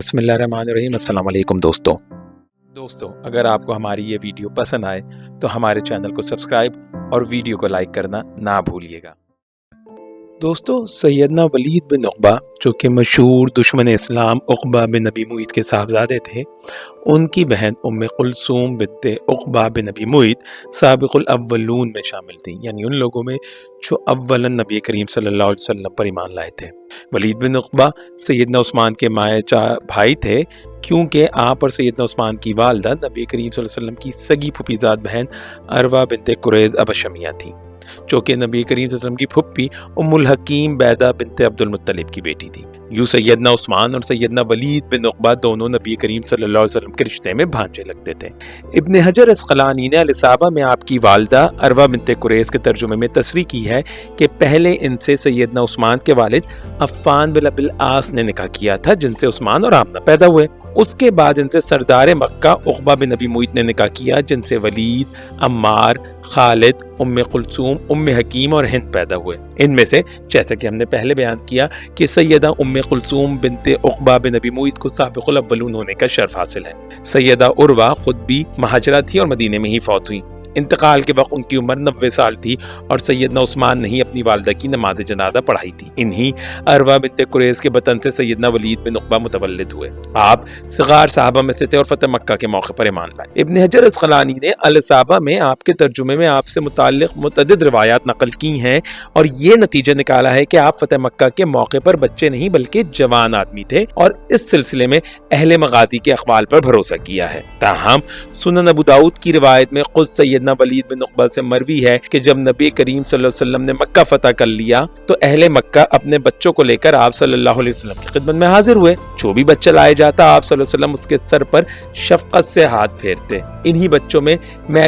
بسم اللہ الرحمن الرحیم۔ السلام علیکم دوستو اگر آپ کو ہماری یہ ویڈیو پسند آئے تو ہمارے چینل کو سبسکرائب اور ویڈیو کو لائک کرنا نہ بھولیے گا۔ دوستو سیدنا ولید بن عقبہ جو کہ مشہور دشمن اسلام عقبہ بن ابی معیط کے صاحبزادے تھے، ان کی بہن ام کلثوم بنت عقبہ بن ابی معیط سابق الاولون میں شامل تھیں، یعنی ان لوگوں میں جو اولا نبی کریم صلی اللہ علیہ وسلم پر ایمان لائے تھے۔ ولید بن عقبہ سیدنا عثمان کے مائع بھائی تھے، کیونکہ آپ اور سیدنا عثمان کی والدہ نبی کریم صلی اللہ علیہ وسلم کی سگی پھوپھیزاد بہن عروہ بنت قریظ ابشمیہ تھیں، جو کہ نبی کریم صلی اللہ علیہ وسلم کی پھپھی ام الحکیم بیدہ بنت عبد المطلب کی بیٹی تھی۔ یوں سیدنا عثمان اور سیدنا ولید بن عقبہ دونوں نبی کریم صلی اللہ علیہ وسلم کے رشتے میں بھانجے لگتے تھے۔ ابن حجر عسقلانی نے الاصابہ میں آپ کی والدہ عروہ بنت قریظ کے ترجمے میں تصریح کی ہے کہ پہلے ان سے سیدنا عثمان کے والد عفان بن ابی العاص نے نکاح کیا تھا، جن سے عثمان اور آمنہ پیدا ہوئے۔ اس کے بعد ان سے سردار مکہ عقبہ بن ابی معیط نے نکاح کیا، جن سے ولید، عمار، خالد، ام کلثوم، ام حکیم اور ہند پیدا ہوئے۔ ان میں سے جیسا کہ ہم نے پہلے بیان کیا کہ سیدہ ام کلثوم بنت عقبہ بن ابی معیط کو سابق الاولون ہونے کا شرف حاصل ہے۔ سیدہ عروہ خود بھی مہاجرہ تھی اور مدینے میں ہی فوت ہوئی۔ انتقال کے وقت ان کی عمر 90 سال تھی اور سیدنا عثمان نے ہی اپنی والدہ کی نماز جنازہ پڑھائی تھی۔ انہی عروہ بنت قریظ کے بطن سے سیدنا ولید بن عقبہ متولد ہوئے۔ آپ صغار صحابہ میں سے تھے اور فتح مکہ کے موقع پر ایمان لائے۔ ابن حجر عسقلانی نے الاصابہ میں آپ کے ترجمے میں آپ سے متعلق متعدد روایات نقل کی ہیں اور یہ نتیجہ نکالا ہے کہ آپ فتح مکہ کے موقع پر بچے نہیں بلکہ جوان آدمی تھے، اور اس سلسلے میں اہل مغازی کے اقوال پر بھروسہ کیا ہے۔ تاہم سنن ابو داؤد کی روایت میں خود سیدنا ولید بن عقبہ سے مروی ہے کہ جب نبی کریم صلی اللہ علیہ وسلم نے مکہ فتح کر لیا تو اہل مکہ اپنے بچوں کو لے کر آپ صلی اللہ علیہ وسلم کی خدمت میں حاضر ہوئے۔ جو بھی بچہ لائے جاتا آپ صلی اللہ علیہ وسلم اس کے سر پر شفقت سے ہاتھ پھیرتے۔ انہی بچوں میں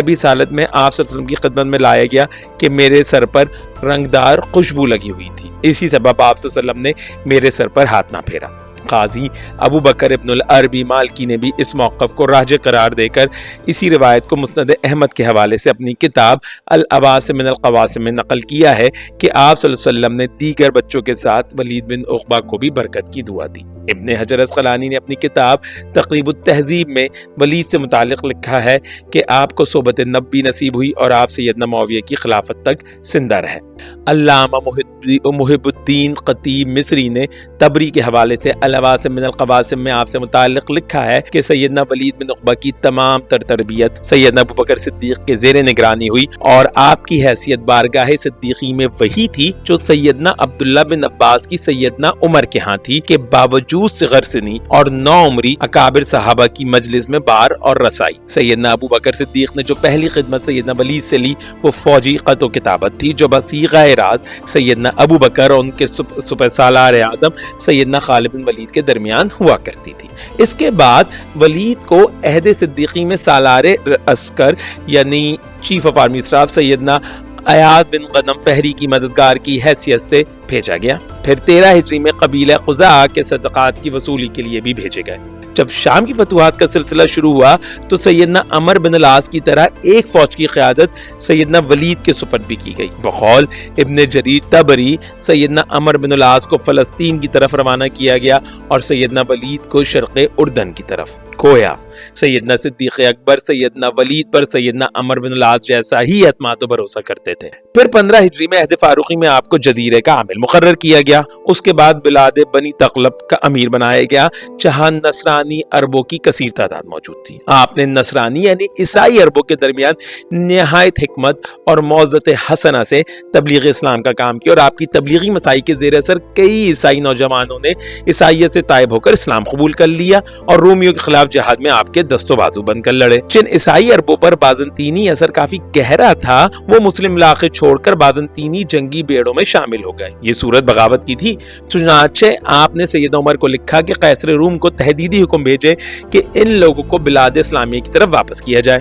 بھی سالت میں آپ صلی اللہ علیہ وسلم کی خدمت میں لایا گیا کہ میرے سر پر رنگدار خوشبو لگی ہوئی تھی، اسی سبب آپ صلی اللہ علیہ وسلم نے میرے سر پر ہاتھ نہ پھیرا۔ قاضی ابو بکر ابن العربی مالکی نے بھی اس موقف کو راجح قرار دے کر اسی روایت کو مسند احمد کے حوالے سے اپنی کتاب العواصم من القواسم میں نقل کیا ہے کہ آپ صلی اللہ علیہ وسلم نے دیگر بچوں کے ساتھ ولید بن عقبہ کو بھی برکت کی دعا دی۔ ابن حجر عسقلانی نے اپنی کتاب تقریب التہذیب میں ولید سے متعلق لکھا ہے کہ آپ کو صحبت نبی نصیب ہوئی اور آپ سیدنا معاویہ کی خلافت تک زندہ رہے۔ علامہ محب الدین خطیب مصری نے تبری کے حوالے سے العواصم من القواسم میں آپ سے متعلق لکھا ہے کہ سیدنا ولید بن عقبہ کی تمام تر تربیت سیدنا ابو بکر صدیق کے زیر نگرانی ہوئی اور آپ کی حیثیت بارگاہ صدیقی میں وہی تھی جو سیدنا عبداللہ بن عباس کی سیدنا عمر کے ہاں تھی کہ باوجود صغر سنی اور نو عمری اکابر صحابہ کی مجلس میں بار اور رسائی۔ سیدنا ابو بکر صدیق نے جو پہلی خدمت سیدنا ولید سے لی وہ فوجی خط و کتابت تھی، جو بصیغہ راز سیدنا ابو بکر اور ان کے سپہ سالار اعظم سیدنا خالد بن ولید کے درمیان ہوا کرتی تھی۔ اس کے بعد ولید کو عہد صدیقی میں سالار عسکر یعنی چیف آف آرمی اسٹاف سیدنا ایاد بن غنم فہری کی مددگار کی حیثیت سے بھیجا گیا۔ پھر 13 ہجری میں قبیلہ قزاع کے صدقات کی وصولی کے لیے بھی بھیجے گئے۔ جب شام کی فتوحات کا سلسلہ شروع ہوا تو سیدنا عمر بن العاص کی طرح ایک فوج کی قیادت سیدنا ولید کے سپرد بھی کی گئی۔ بقول ابن جریر طبری سیدنا عمر بن العاص کو فلسطین کی طرف روانہ کیا گیا اور سیدنا ولید کو شرق اردن کی طرف۔ گویا سیدنا صدیق اکبر سیدنا ولید پر سیدنا عمر بن العاص جیسا ہی اعتماد و بھروسہ کرتے تھے۔ پھر 15 ہجری میں عہد فاروقی میں آپ کو جزیرے کا عامل مقرر کیا گیا۔ اس کے بعد بلاد بنی تغلب کا امیر بنایا گیا، جہاں نصرانی عربوں کی کثیر تعداد موجود تھی۔ آپ نے نصرانی یعنی عیسائی عربوں کے درمیان نہایت حکمت اور موعظت حسنہ سے تبلیغ اسلام کا کام کیا، اور آپ کی تبلیغی مساعی کے زیر اثر کئی عیسائی نوجوانوں نے عیسائیت سے تائب ہو کر اسلام قبول کر لیا اور رومیوں کے خلاف جہاد میں آپ کے دست و بازو بن کر لڑے۔ جن عیسائی عربوں پر بازنطینی اثر کافی گہرا تھا وہ مسلم علاقے چھوڑ کر بازنطینی جنگی بیڑوں میں شامل ہو گئے۔ یہ صورت بغاوت کی تھی، چنانچہ آپ نے سیدنا عمر کو لکھا کہ قیصر روم کو تحدیدی حکم بھیجے کہ ان لوگوں کو بلاد اسلامیہ کی طرف واپس کیا جائے۔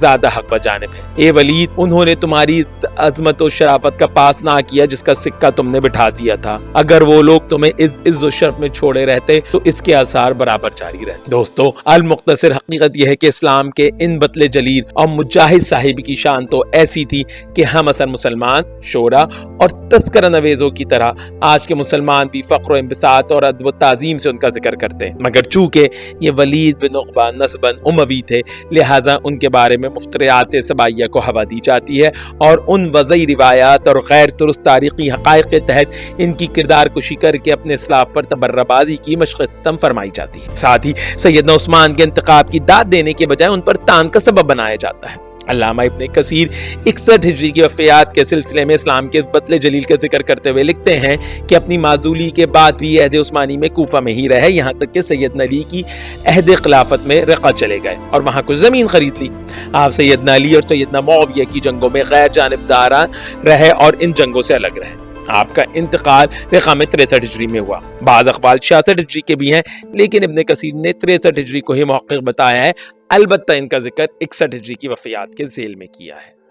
زیادہ حق بجانب ہے۔ اے ولید، انہوں نے تمہاری عظمت و شرافت کا پاس نہ کیا جس کا سکہ تم نے بٹھا دیا تھا۔ اگر وہ لوگ تمہیں عز و شرف میں چھوڑے رہتے تو اس کے آثار برابر جاری رہتے۔ دوستو، المختصر حقیقت یہ ہے کہ اسلام کے ان بطل جلیل اور مجاہد صاحب کی شان تو ایسی تھی کہ ہم اثر مسلمان، شعرا اور تذکرہ نویزوں کی طرح آج کے مسلمان بھی فخر و انبساط اور ادب و تعظیم سے ان کا ذکر کرتے ہیں، مگر چونکہ یہ ولید بن عقبہ نسباً اموی تھے لہذا ان کے بارے میں مفتریات سبائیہ کو ہوا دی جاتی ہے اور ان وضعی روایات اور غیر درست تاریخی حقائق کے تحت ان کی کردار کشی کر کے اپنے اسلاف پر تبربازی کی مشق ستم فرمائی جاتی ہے۔ ساتھ ہی سیدنا عثمان کے انتخاب کی داد دینے کے بجائے ان پر تان کا سبب بنایا جاتا ہے۔ علامہ ابن کثیر 61 ہجری کی وفیات کے سلسلے میں اسلام کے بطل جلیل کا ذکر کرتے ہوئے لکھتے ہیں کہ اپنی معزولی کے بعد بھی عہد عثمانی میں کوفہ میں ہی رہے، یہاں تک کہ سیدنا علی کی عہد خلافت میں رقہ چلے گئے اور وہاں کچھ زمین خرید لی۔ آپ سیدنا علی اور سیدنا معاویہ کی جنگوں میں غیر جانبداران رہے اور ان جنگوں سے الگ رہے۔ آپ کا انتقال رقہ میں 63 ہجری میں ہوا۔ بعض اقوال 66 ہجری کے بھی ہیں، لیکن ابن کثیر نے 63 ہجری کو ہی محقق بتایا ہے، البتہ ان کا ذکر 61 ہجری کی وفیات کے ذیل میں کیا ہے۔